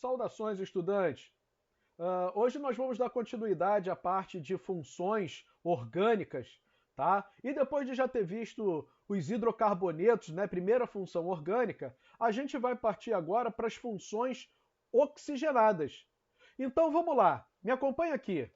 Saudações, estudantes! Hoje nós vamos dar continuidade à parte de funções orgânicas, tá? E depois de já ter visto os hidrocarbonetos, né, primeira função orgânica, a gente vai partir agora para as funções oxigenadas. Então vamos lá, me acompanha aqui.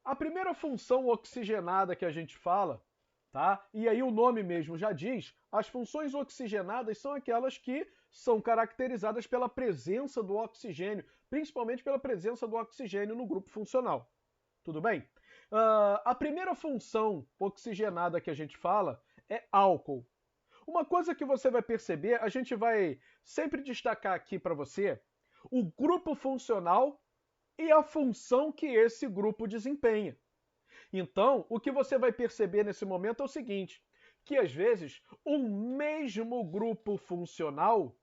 A primeira função oxigenada que a gente fala, tá? E aí o nome mesmo já diz, as funções oxigenadas são aquelas que são caracterizadas pela presença do oxigênio, principalmente pela presença do oxigênio no grupo funcional. Tudo bem? A primeira função oxigenada que a gente fala é álcool. Uma coisa que você vai perceber, a gente vai sempre destacar aqui para você o grupo funcional e a função que esse grupo desempenha. Então, o que você vai perceber nesse momento é o seguinte, que às vezes um mesmo grupo funcional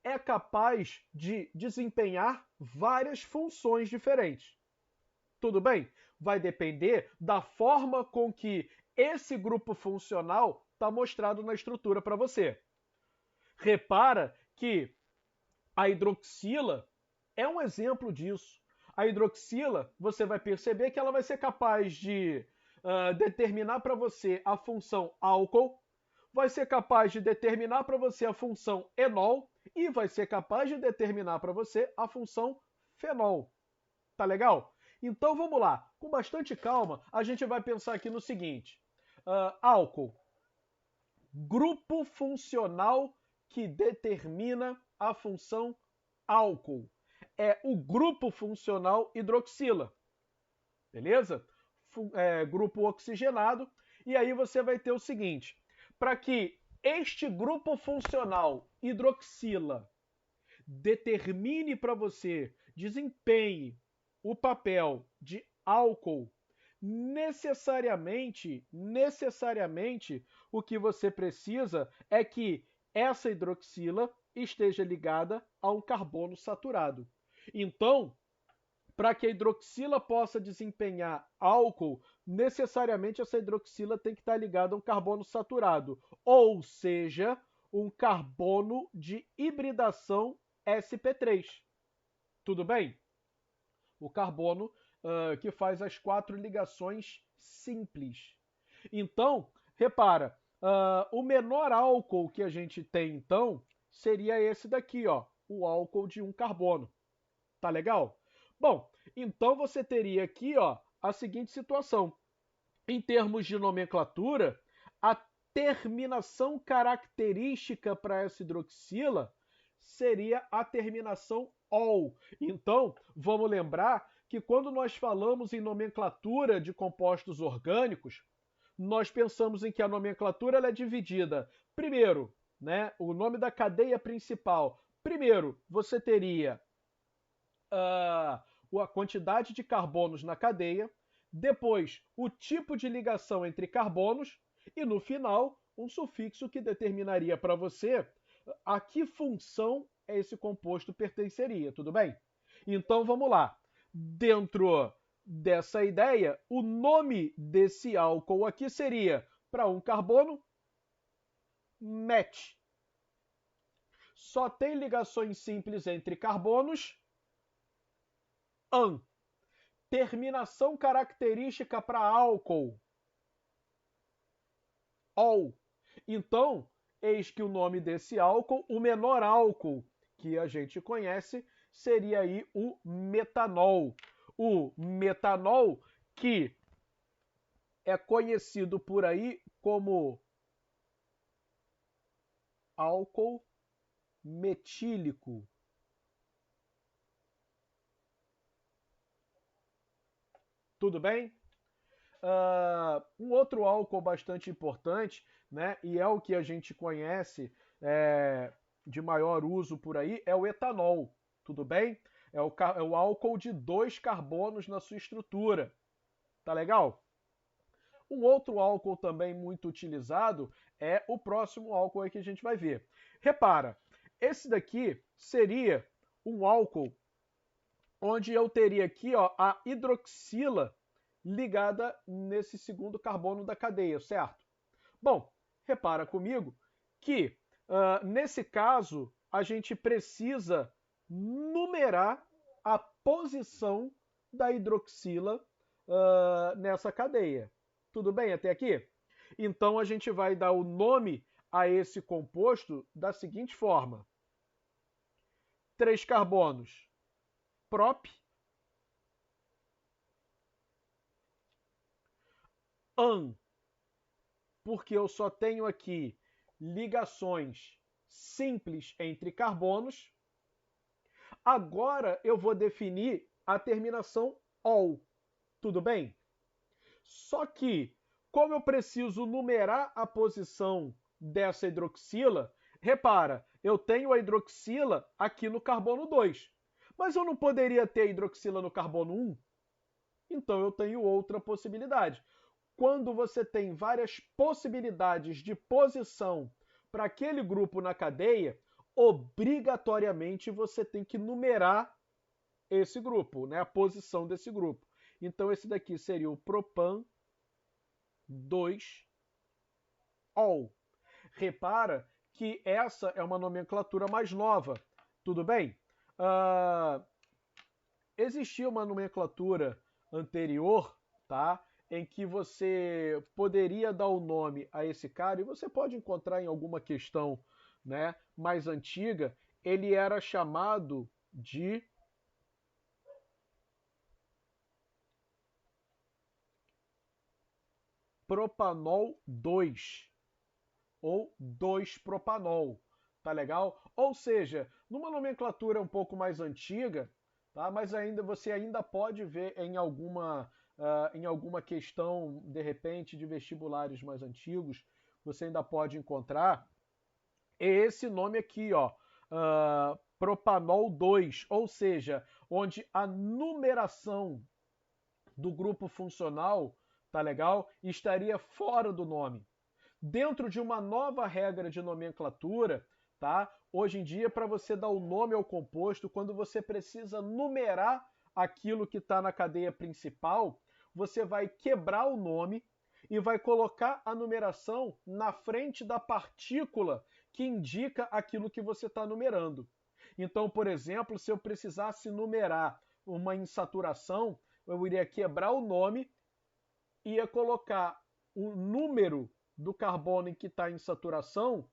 é capaz de desempenhar várias funções diferentes. Tudo bem? Vai depender da forma com que esse grupo funcional está mostrado na estrutura para você. Repara que a hidroxila é um exemplo disso. A hidroxila, você vai perceber que ela vai ser capaz de determinar para você a função álcool, vai ser capaz de determinar para você a função enol e vai ser capaz de determinar para você a função fenol. Tá legal? Então vamos lá, com bastante calma, a gente vai pensar aqui no seguinte: álcool, grupo funcional que determina a função álcool. É o grupo funcional hidroxila. Beleza? Grupo oxigenado. E aí você vai ter o seguinte: para que este grupo funcional hidroxila determine para você, desempenhe o papel de álcool, necessariamente, o que você precisa é que essa hidroxila esteja ligada a um carbono saturado. Então, para que a hidroxila possa desempenhar álcool, necessariamente essa hidroxila tem que estar ligada a um carbono saturado, ou seja, um carbono de hibridação sp3. Tudo bem? O carbono que faz as 4 ligações simples. Então, repara, o menor álcool que a gente tem, então, seria esse daqui, ó, o álcool de um carbono. Tá legal? Bom, então você teria aqui, ó, a seguinte situação. Em termos de nomenclatura, a terminação característica para essa hidroxila seria a terminação ol. Então, vamos lembrar que quando nós falamos em nomenclatura de compostos orgânicos, nós pensamos em que a nomenclatura ela é dividida. Primeiro, né, o nome da cadeia principal. Primeiro, você teria a quantidade de carbonos na cadeia, depois o tipo de ligação entre carbonos e, no final, um sufixo que determinaria para você a que função esse composto pertenceria, tudo bem? Então vamos lá. Dentro dessa ideia, o nome desse álcool aqui seria, para um carbono, MET. Só tem ligações simples entre carbonos, AN. Terminação característica para álcool, ol. Então, eis que o nome desse álcool, o menor álcool que a gente conhece, seria aí o metanol. O metanol que é conhecido por aí como álcool metílico. Tudo bem? Um outro álcool bastante importante, né, e é o que a gente conhece de maior uso por aí, é o etanol. Tudo bem? É o álcool de 2 carbonos na sua estrutura. Tá legal? Um outro álcool também muito utilizado é o próximo álcool aí que a gente vai ver. Repara, esse daqui seria um álcool onde eu teria aqui, ó, a hidroxila ligada nesse segundo carbono da cadeia, certo? Bom, repara comigo que, nesse caso, a gente precisa numerar a posição da hidroxila nessa cadeia. Tudo bem até aqui? Então a gente vai dar o nome a esse composto da seguinte forma: 3 carbonos, prop, an, porque eu só tenho aqui ligações simples entre carbonos. Agora eu vou definir a terminação ol. Tudo bem? Só que, como eu preciso numerar a posição dessa hidroxila, repara, eu tenho a hidroxila aqui no carbono 2, mas eu não poderia ter a hidroxila no carbono 1? Então eu tenho outra possibilidade. Quando você tem várias possibilidades de posição para aquele grupo na cadeia, obrigatoriamente você tem que numerar esse grupo, né, a posição desse grupo. Então esse daqui seria o propan 2-ol. Repara que essa é uma nomenclatura mais nova, tudo bem? Existia uma nomenclatura anterior, tá? Em que você poderia dar o nome a esse cara, e você pode encontrar em alguma questão, né, mais antiga, ele era chamado de propanol 2 ou 2-propanol, tá legal? Ou seja, numa nomenclatura um pouco mais antiga, tá? Mas ainda você ainda pode ver em alguma questão, de repente, de vestibulares mais antigos, você ainda pode encontrar esse nome aqui, ó, propanol 2, ou seja, onde a numeração do grupo funcional, tá legal? Estaria fora do nome. Dentro de uma nova regra de nomenclatura, tá? Hoje em dia, para você dar o nome ao composto, quando você precisa numerar aquilo que está na cadeia principal, você vai quebrar o nome e vai colocar a numeração na frente da partícula que indica aquilo que você está numerando. Então, por exemplo, se eu precisasse numerar uma insaturação, eu iria quebrar o nome e ia colocar o número do carbono em que está em saturação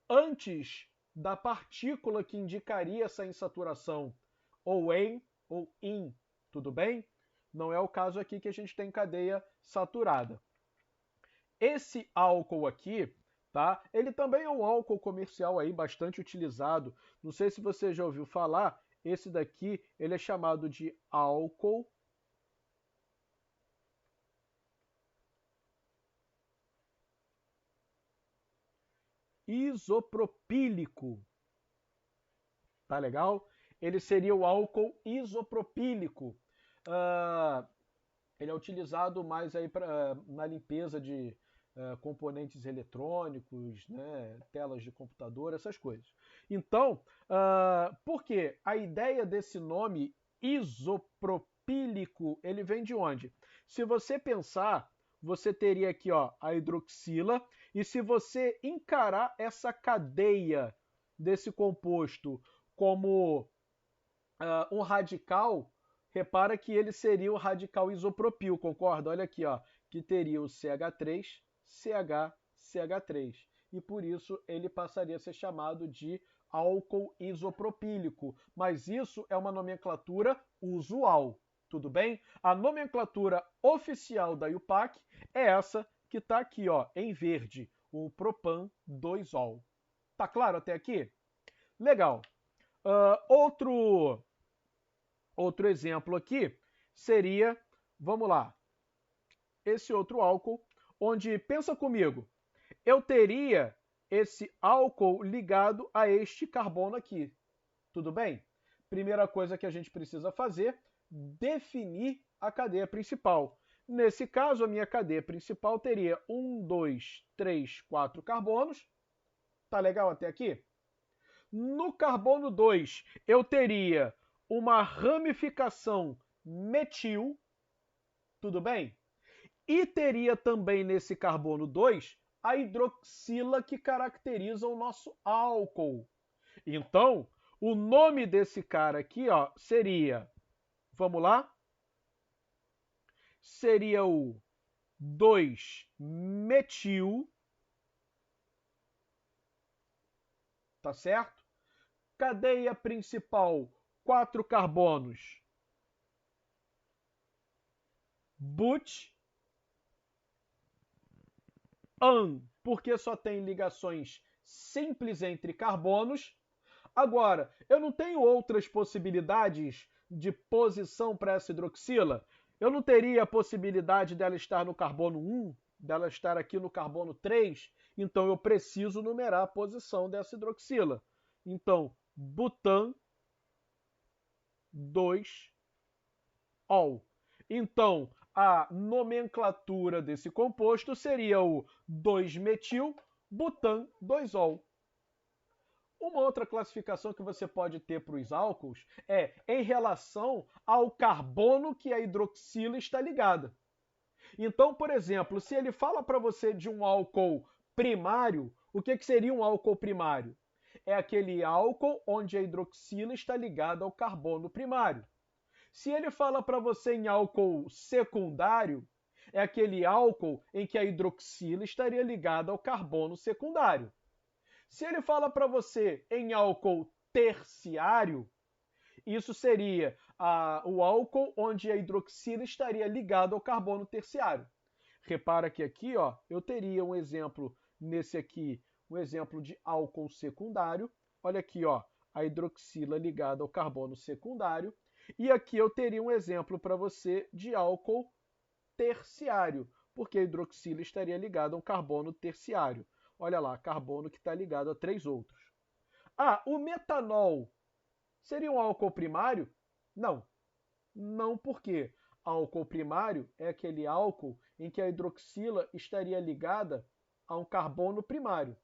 antes da partícula que indicaria essa insaturação, ou em ou in, tudo bem? Não é o caso aqui que a gente tem cadeia saturada. Esse álcool aqui, tá? Ele também é um álcool comercial aí bastante utilizado. Não sei se você já ouviu falar, esse daqui, ele é chamado de álcool isopropílico. Tá legal? Ele seria o álcool isopropílico. Ele é utilizado mais aí na limpeza de componentes eletrônicos, né, telas de computador, essas coisas. Então, por quê? A ideia desse nome isopropílico, ele vem de onde? Se você pensar, você teria aqui, ó, a hidroxila, e se você encarar essa cadeia desse composto como um radical, repara que ele seria o radical isopropil, concorda? Olha aqui, ó, que teria o CH3, CH, CH3. E por isso ele passaria a ser chamado de álcool isopropílico. Mas isso é uma nomenclatura usual, tudo bem? A nomenclatura oficial da IUPAC é essa que está aqui, ó, em verde, o propan 2-ol. Tá claro até aqui? Legal. Outro exemplo aqui seria, vamos lá, esse outro álcool, onde, pensa comigo, eu teria esse álcool ligado a este carbono aqui. Tudo bem? Primeira coisa que a gente precisa fazer, definir a cadeia principal. Nesse caso, a minha cadeia principal teria 1, 2, 3, 4 carbonos. Tá legal até aqui? No carbono 2, eu teria uma ramificação metil, tudo bem? E teria também nesse carbono 2 a hidroxila que caracteriza o nosso álcool. Então, O nome desse cara aqui, ó, seria, vamos lá? Seria o 2-metil, tá certo? Cadeia principal, 4 carbonos, but, porque só tem ligações simples entre carbonos. Agora, eu não tenho outras possibilidades de posição para essa hidroxila? Eu não teria a possibilidade dela estar no carbono 1, dela estar aqui no carbono 3, então eu preciso numerar a posição dessa hidroxila. Então, butan 2-ol. Então, a nomenclatura desse composto seria o 2-metil butan 2-ol. Uma outra classificação que você pode ter para os álcools é em relação ao carbono que a hidroxila está ligada. Então, por exemplo, se ele fala para você de um álcool primário, o que seria um álcool primário? É aquele álcool onde a hidroxila está ligada ao carbono primário. Se ele fala para você em álcool secundário, é aquele álcool em que a hidroxila estaria ligada ao carbono secundário. Se ele fala para você em álcool terciário, isso seria o álcool onde a hidroxila estaria ligada ao carbono terciário. Repara que aqui, ó, eu teria um exemplo nesse aqui, um exemplo de álcool secundário. Olha aqui, ó, a hidroxila ligada ao carbono secundário. E aqui eu teria um exemplo para você de álcool terciário, porque a hidroxila estaria ligada a um carbono terciário. Olha lá, carbono que está ligado a 3 outros. Ah, o metanol seria um álcool primário? Não. Não, porque álcool primário é aquele álcool em que a hidroxila estaria ligada a um carbono primário.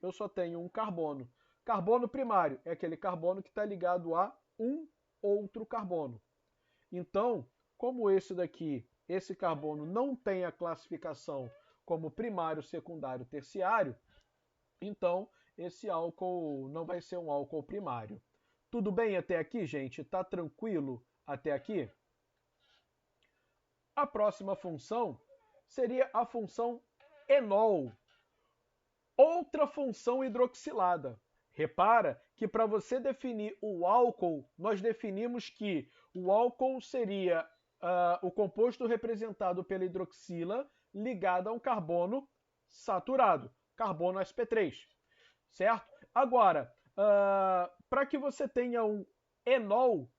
Eu só tenho um carbono. Carbono primário é aquele carbono que está ligado a um outro carbono. Então, como esse daqui, esse carbono não tem a classificação como primário, secundário, terciário, então esse álcool não vai ser um álcool primário. Tudo bem até aqui, gente? Tá tranquilo até aqui? A próxima função seria a função enol, outra função hidroxilada. Repara que para você definir o álcool, nós definimos que o álcool seria o composto representado pela hidroxila ligada a um carbono saturado, carbono sp3, certo? Agora, para que você tenha um enol,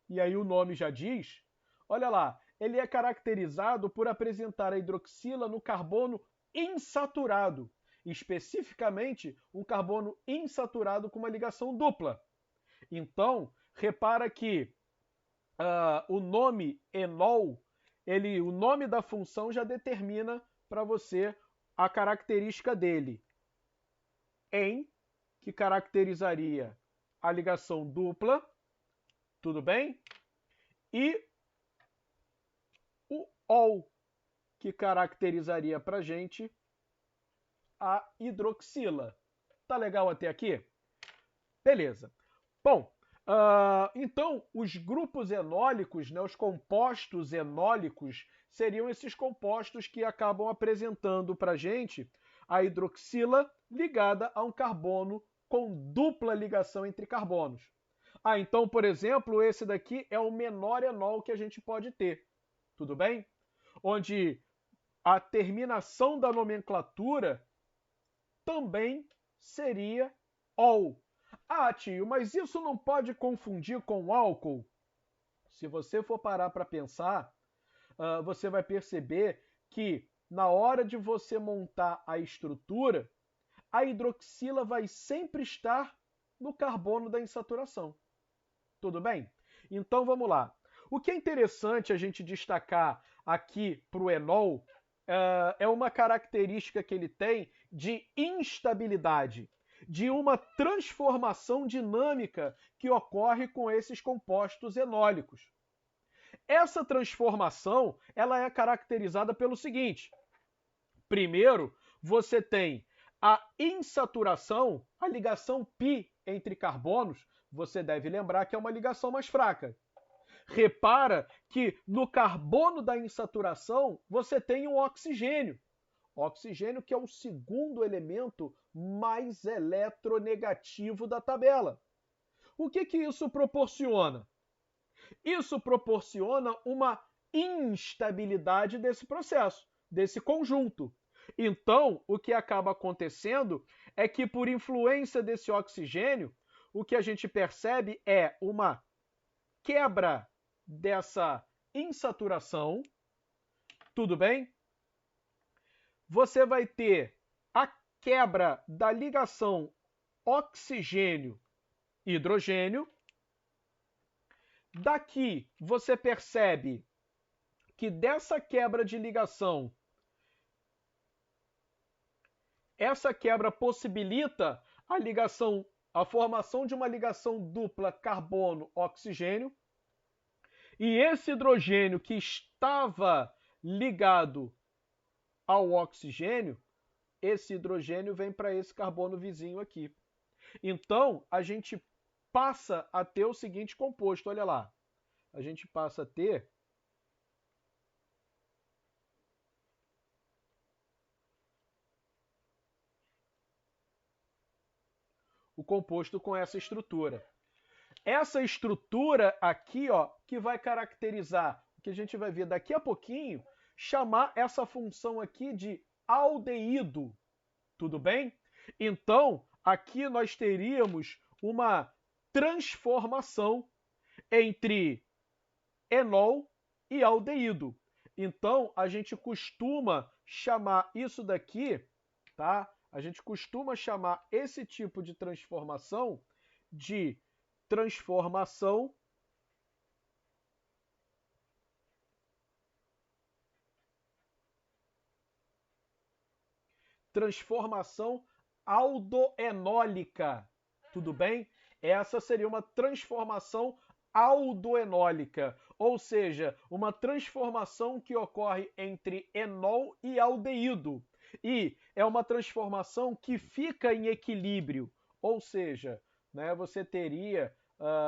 e aí o nome já diz, olha lá, ele é caracterizado por apresentar a hidroxila no carbono insaturado, especificamente um carbono insaturado com uma ligação dupla. Então, repara que o nome enol, o nome da função já determina para você a característica dele. En, que caracterizaria a ligação dupla, tudo bem? E o ol, que caracterizaria para a gente a hidroxila. Tá legal até aqui? Beleza. Bom, então os grupos enólicos, né, os compostos enólicos, seriam esses compostos que acabam apresentando para a gente a hidroxila ligada a um carbono com dupla ligação entre carbonos. Então, por exemplo, esse daqui é o menor enol que a gente pode ter. Tudo bem? Onde a terminação da nomenclatura também seria ol. Ah, tio, mas isso não pode confundir com álcool? Se você for parar para pensar, você vai perceber que na hora de você montar a estrutura, a hidroxila vai sempre estar no carbono da insaturação. Tudo bem? Então vamos lá. O que é interessante a gente destacar aqui para o enol é uma característica que ele tem de instabilidade, de uma transformação dinâmica que ocorre com esses compostos enólicos. Essa transformação ela é caracterizada pelo seguinte: primeiro, você tem A insaturação, a ligação π entre carbonos, você deve lembrar que é uma ligação mais fraca. Repara que no carbono da insaturação você tem um oxigênio. Oxigênio que é o segundo elemento mais eletronegativo da tabela. O que isso proporciona? Isso proporciona uma instabilidade desse processo, desse conjunto. Então, o que acaba acontecendo é que, por influência desse oxigênio, o que a gente percebe é uma quebra dessa insaturação, tudo bem? Você vai ter a quebra da ligação oxigênio-hidrogênio. Daqui você percebe que dessa quebra de ligação, essa quebra possibilita a formação de uma ligação dupla carbono-oxigênio. E esse hidrogênio que estava ligado ao oxigênio, esse hidrogênio vem para esse carbono vizinho aqui. Então, a gente passa a ter o seguinte composto, olha lá. A gente passa a ter o composto com essa estrutura. Essa estrutura aqui, ó, que vai caracterizar, o que a gente vai ver daqui a pouquinho, chamar essa função aqui de aldeído. Tudo bem? Então, aqui nós teríamos uma transformação entre enol e aldeído. Então, a gente costuma chamar isso daqui, tá? A gente costuma chamar esse tipo de transformação de transformação aldoenólica. Tudo bem? Essa seria uma transformação aldoenólica, ou seja, uma transformação que ocorre entre enol e aldeído. E é uma transformação que fica em equilíbrio, ou seja, né, você teria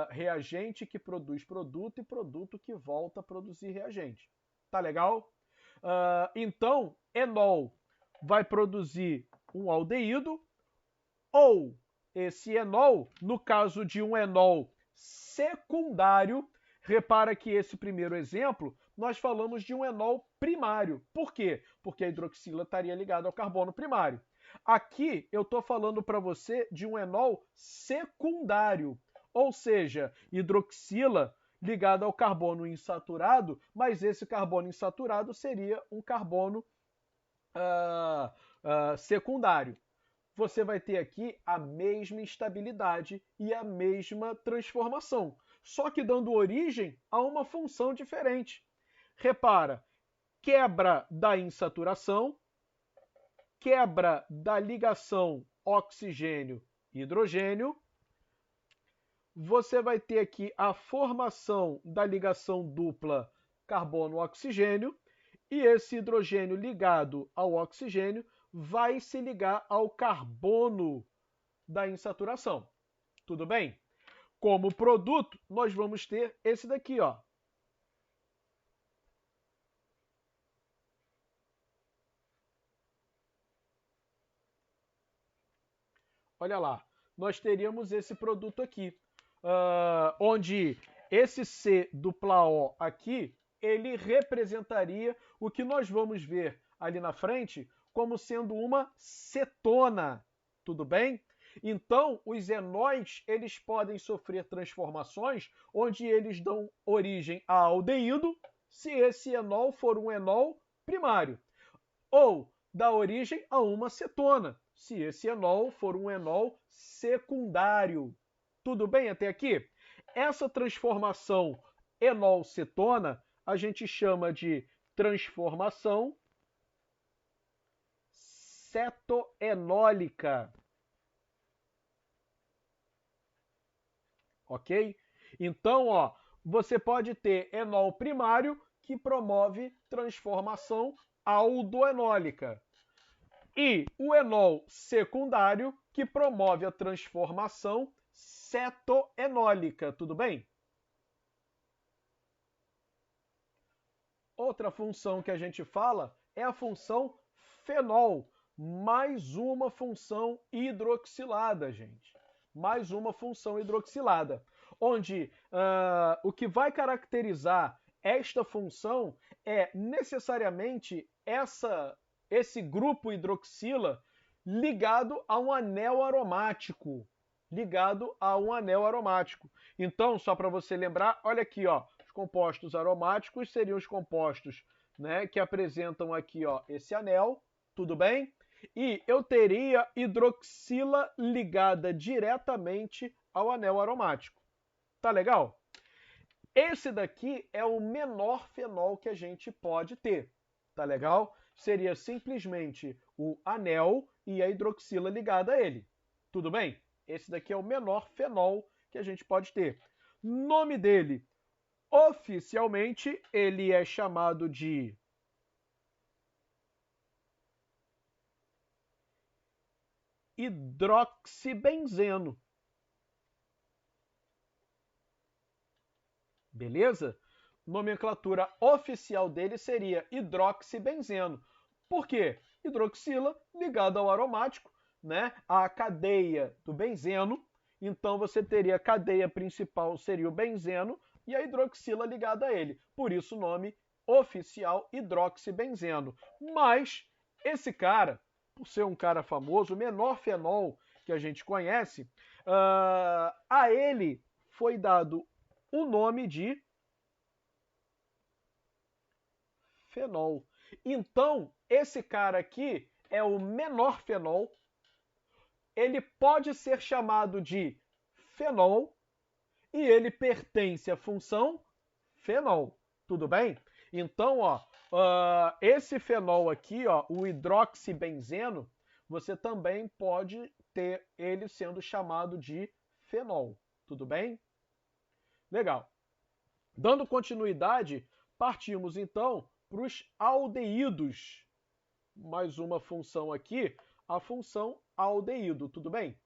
reagente que produz produto e produto que volta a produzir reagente. Tá legal? Então, enol vai produzir um aldeído, ou esse enol, no caso de um enol secundário, repara que esse primeiro exemplo, nós falamos de um enol primário. Por quê? Porque a hidroxila estaria ligada ao carbono primário. Aqui eu estou falando para você de um enol secundário, ou seja, hidroxila ligada ao carbono insaturado, mas esse carbono insaturado seria um carbono secundário. Você vai ter aqui a mesma estabilidade e a mesma transformação, só que dando origem a uma função diferente. Repara, quebra da insaturação, quebra da ligação oxigênio-hidrogênio, você vai ter aqui a formação da ligação dupla carbono-oxigênio, e esse hidrogênio ligado ao oxigênio vai se ligar ao carbono da insaturação. Tudo bem? Como produto, nós vamos ter esse daqui, ó. Olha lá, nós teríamos esse produto aqui, onde esse C dupla O aqui, ele representaria o que nós vamos ver ali na frente como sendo uma cetona, tudo bem? Então, os enóis, eles podem sofrer transformações onde eles dão origem a aldeído, se esse enol for um enol primário, ou dá origem a uma cetona, se esse enol for um enol secundário. Tudo bem até aqui? Essa transformação enol-cetona a gente chama de transformação cetoenólica. Ok? Então, ó, você pode ter enol primário que promove transformação aldoenólica. E o enol secundário, que promove a transformação cetoenólica, tudo bem? Outra função que a gente fala é a função fenol, mais uma função hidroxilada, gente. Mais uma função hidroxilada, onde o que vai caracterizar esta função é necessariamente esse grupo hidroxila ligado a um anel aromático. Ligado a um anel aromático. Então, só para você lembrar, olha aqui, ó, os compostos aromáticos seriam os compostos, né, que apresentam aqui, ó, esse anel, tudo bem? E eu teria hidroxila ligada diretamente ao anel aromático. Tá legal? Esse daqui é o menor fenol que a gente pode ter. Tá legal? Seria simplesmente o anel e a hidroxila ligada a ele. Tudo bem? Esse daqui é o menor fenol que a gente pode ter. Nome dele, oficialmente, ele é chamado de hidroxibenzeno. Beleza? Nomenclatura oficial dele seria hidroxibenzeno. Por quê? Hidroxila ligada ao aromático, né? A cadeia do benzeno. Então você teria a cadeia principal seria o benzeno e a hidroxila ligada a ele. Por isso o nome oficial hidroxibenzeno. Mas esse cara, por ser um cara famoso, o menor fenol que a gente conhece, a ele foi dado o nome de fenol. Então, esse cara aqui é o menor fenol. Ele pode ser chamado de fenol e ele pertence à função fenol. Tudo bem? Então, ó, esse fenol aqui, ó, o hidroxibenzeno, você também pode ter ele sendo chamado de fenol. Tudo bem? Legal. Dando continuidade, partimos então para os aldeídos. Mais uma função aqui, a função aldeído, tudo bem?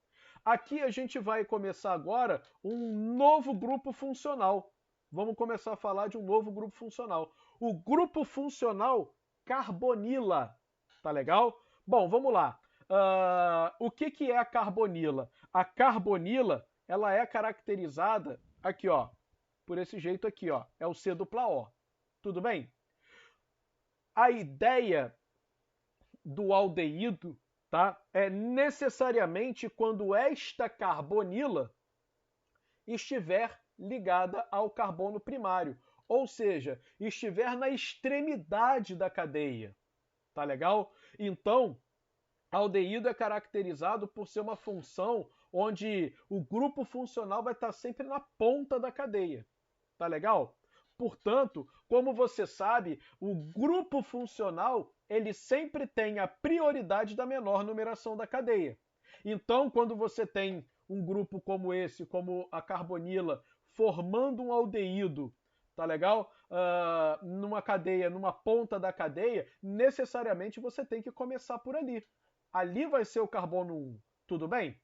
Aqui a gente vai começar agora um novo grupo funcional. Vamos começar a falar de um novo grupo funcional. O grupo funcional carbonila. Tá legal? Bom, vamos lá. O que é a carbonila? A carbonila, ela é caracterizada aqui, ó, por esse jeito aqui, ó. É o C dupla O. Tudo bem? A ideia do aldeído, tá? É necessariamente quando esta carbonila estiver ligada ao carbono primário, ou seja, estiver na extremidade da cadeia. Tá legal? Então, aldeído é caracterizado por ser uma função onde o grupo funcional vai estar sempre na ponta da cadeia. Tá legal? Portanto, como você sabe, o grupo funcional ele sempre tem a prioridade da menor numeração da cadeia. Então, quando você tem um grupo como esse, como a carbonila, formando um aldeído, tá legal? Numa cadeia, numa ponta da cadeia, necessariamente você tem que começar por ali. Ali vai ser o carbono 1, tudo bem?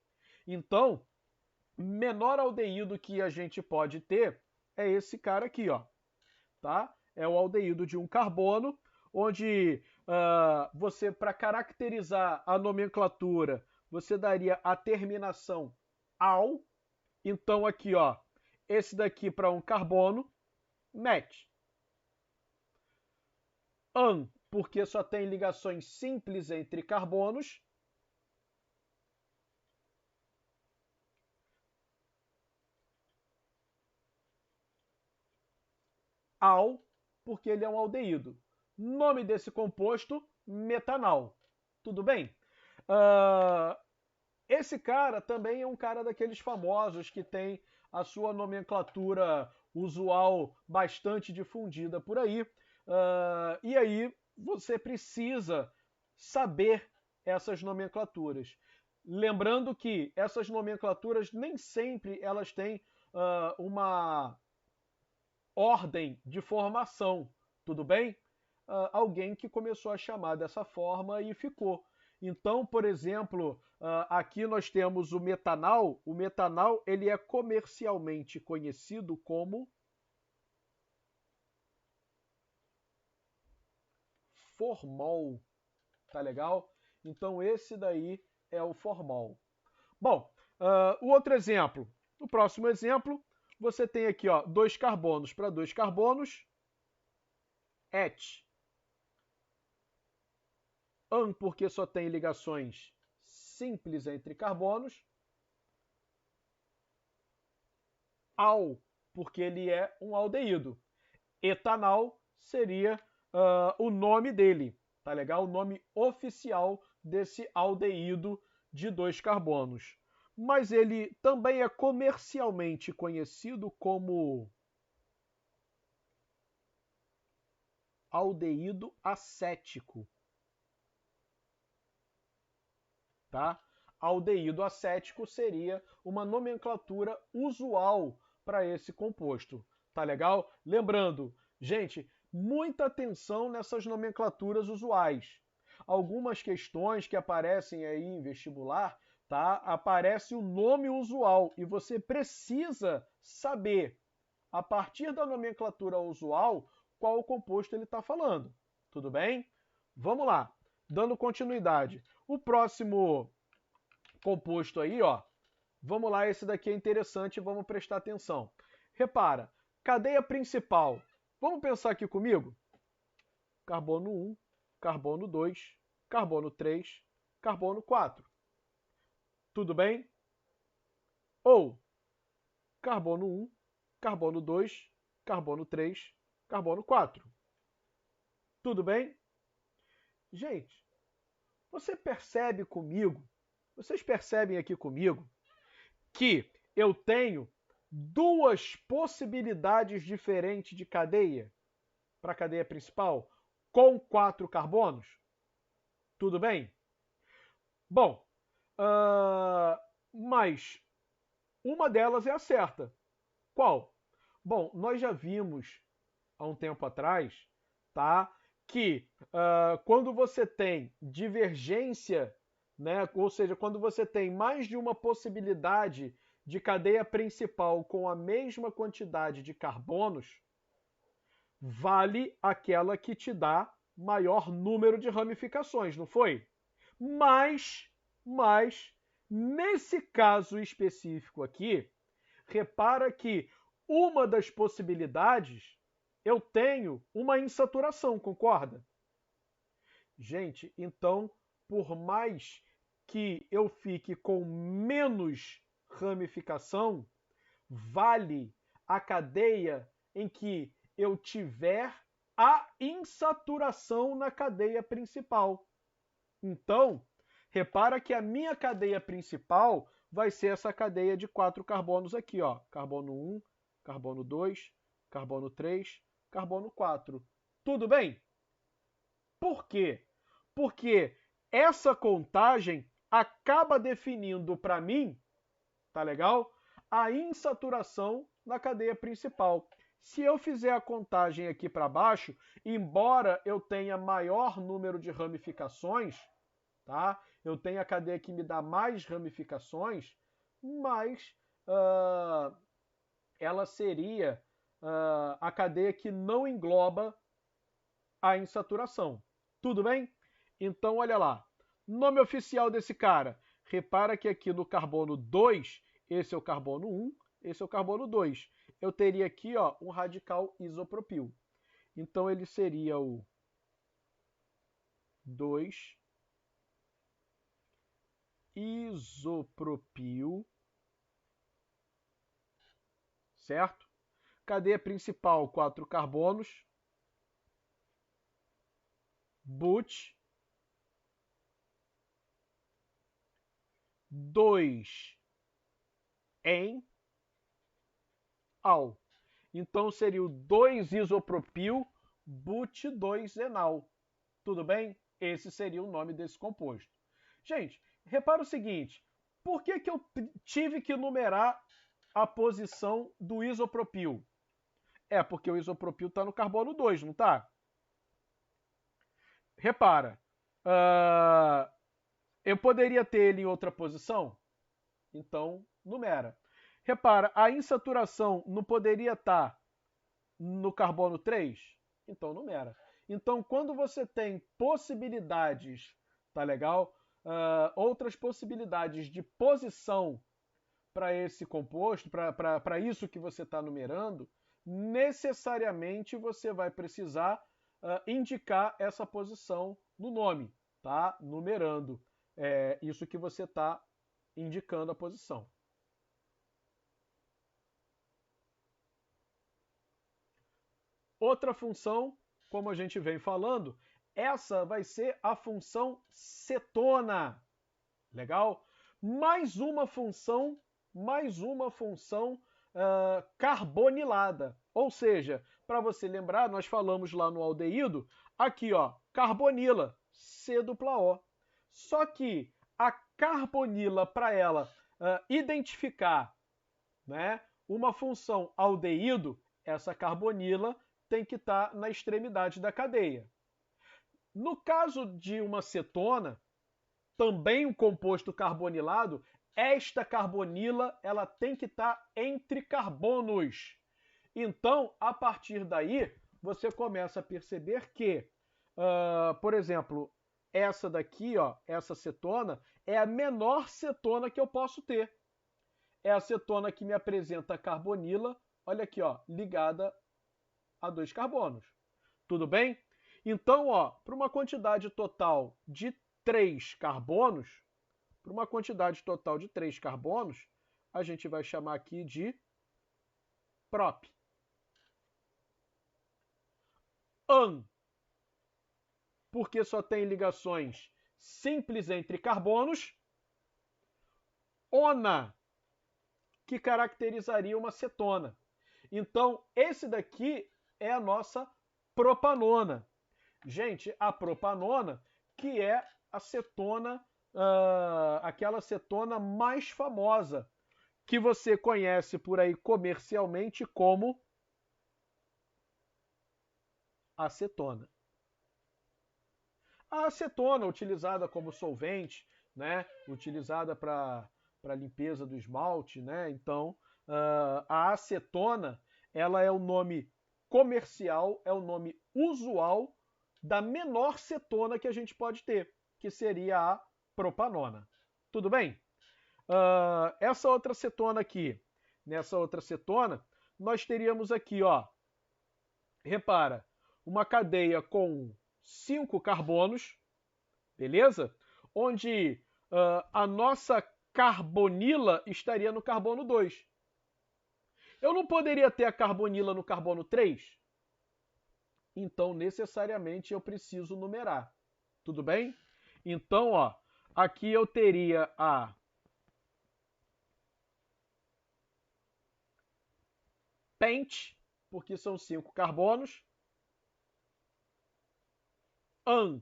Então, menor aldeído que a gente pode ter é esse cara aqui, ó. Tá? É o aldeído de um carbono, onde você, para caracterizar a nomenclatura, você daria a terminação al. Então aqui, ó, esse daqui para um carbono, met. An, porque só tem ligações simples entre carbonos. Al, porque ele é um aldeído. Nome desse composto, metanal. Tudo bem? Esse cara também é um cara daqueles famosos que tem a sua nomenclatura usual bastante difundida por aí. E aí você precisa saber essas nomenclaturas. Lembrando que essas nomenclaturas nem sempre elas têm uma ordem de formação, tudo bem? Alguém que começou a chamar dessa forma e ficou. Então, por exemplo, aqui nós temos o metanal. O metanal ele é comercialmente conhecido como formol. Tá legal? Então, esse daí é o formol. Bom, o outro exemplo. No próximo exemplo, você tem aqui, ó, 2 carbonos para 2 carbonos, et. An, porque só tem ligações simples entre carbonos. Al, porque ele é um aldeído. Etanal seria o nome dele, tá legal? O nome oficial desse aldeído de 2 carbonos. Mas ele também é comercialmente conhecido como aldeído acético. Tá? Aldeído acético seria uma nomenclatura usual para esse composto. Tá legal? Lembrando, gente, muita atenção nessas nomenclaturas usuais. Algumas questões que aparecem aí em vestibular, tá? Aparece o nome usual e você precisa saber, a partir da nomenclatura usual, qual o composto ele está falando. Tudo bem? Vamos lá. Dando continuidade. O próximo composto aí, ó. Vamos lá, esse daqui é interessante, vamos prestar atenção. Repara, cadeia principal. Vamos pensar aqui comigo? Carbono 1, carbono 2, carbono 3, carbono 4. Tudo bem? Ou carbono 1, carbono 2, carbono 3, carbono 4. Tudo bem? Gente, você percebe comigo, vocês percebem aqui comigo, que eu tenho 2 possibilidades diferentes de cadeia para a cadeia principal com 4 carbonos? Tudo bem? Bom, mas uma delas é a certa. Qual? Bom, nós já vimos há um tempo atrás, tá, que quando você tem divergência, né, ou seja, quando você tem mais de uma possibilidade de cadeia principal com a mesma quantidade de carbonos, vale aquela que te dá maior número de ramificações, não foi? Mas, nesse caso específico aqui, repara que uma das possibilidades eu tenho uma insaturação, concorda? Gente, então, por mais que eu fique com menos ramificação, vale a cadeia em que eu tiver a insaturação na cadeia principal. Então, repara que a minha cadeia principal vai ser essa cadeia de 4 carbonos aqui, ó. Carbono 1, carbono 2, carbono 3, carbono 4. Tudo bem? Por quê? Porque essa contagem acaba definindo para mim, tá legal? A insaturação na cadeia principal. Se eu fizer a contagem aqui para baixo, embora eu tenha maior número de ramificações, tá? Eu tenho a cadeia que me dá mais ramificações, mas ela seria a cadeia que não engloba a insaturação. Tudo bem? Então, olha lá. Nome oficial desse cara. Repara que aqui no carbono 2, esse é o carbono 1, esse é o carbono 2. Eu teria aqui, ó, um radical isopropil. Então, ele seria o 2 isopropil, certo? Cadeia principal, 4 carbonos, but, 2 em al. Então seria o 2 isopropil but 2 enal. Tudo bem? Esse seria o nome desse composto. Gente, repara o seguinte, por que eu tive que numerar a posição do isopropil? É porque o isopropil está no carbono 2, não está? Repara, Eu poderia ter ele em outra posição? Então, numera. Repara, a insaturação não poderia estar no carbono 3? Então, numera. Então, quando você tem possibilidades, tá legal? Outras possibilidades de posição para esse composto, para isso que você está numerando, necessariamente você vai precisar indicar essa posição no nome, tá? Numerando. Isso que você está indicando a posição. Outra função, como a gente vem falando, essa vai ser a função cetona. Legal? Mais uma função carbonilada. Ou seja, para você lembrar, nós falamos lá no aldeído, aqui ó, carbonila, C-O. Só que a carbonila, para ela identificar, né, uma função aldeído, essa carbonila tem que estar na extremidade da cadeia. No caso de uma cetona, também um composto carbonilado, esta carbonila ela tem que estar entre carbonos. Então, a partir daí, você começa a perceber que, por exemplo, essa daqui, ó, essa cetona, é a menor cetona que eu posso ter. É a cetona que me apresenta a carbonila, olha aqui, ó, ligada a 2 carbonos. Tudo bem? Então, ó, para uma quantidade total de 3 carbonos, a gente vai chamar aqui de prop. An, porque só tem ligações simples entre carbonos. Ona, que caracterizaria uma cetona. Então, esse daqui é a nossa propanona. Gente, a propanona, que é a cetona, aquela cetona mais famosa, que você conhece por aí comercialmente como acetona. A acetona, utilizada como solvente, né, utilizada para limpeza do esmalte, né? Então, a acetona, ela é o nome comercial, é o nome usual da menor cetona que a gente pode ter, que seria a propanona. Tudo bem? Essa outra cetona aqui, nessa outra cetona, nós teríamos aqui, ó, repara, uma cadeia com 5 carbonos, beleza? Onde a nossa carbonila estaria no carbono 2. Eu não poderia ter a carbonila no carbono 3? Então, necessariamente, eu preciso numerar. Tudo bem? Então, ó, aqui eu teria a pent, porque são 5 carbonos. An,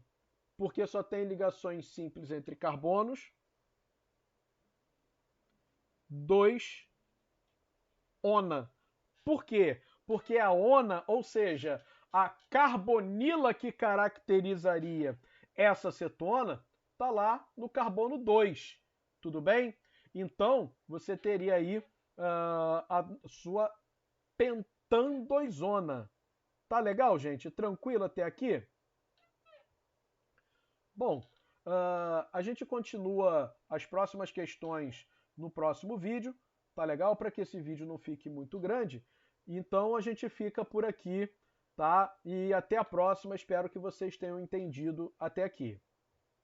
porque só tem ligações simples entre carbonos. 2, ona. Por quê? Porque a ona, ou seja, a carbonila que caracterizaria essa cetona, está lá no carbono 2. Tudo bem? Então, você teria aí a sua pentandoizona. Tá legal, gente? Tranquilo até aqui? Bom, a gente continua as próximas questões no próximo vídeo, tá legal? Para que esse vídeo não fique muito grande. Então a gente fica por aqui, tá? E até a próxima, espero que vocês tenham entendido até aqui.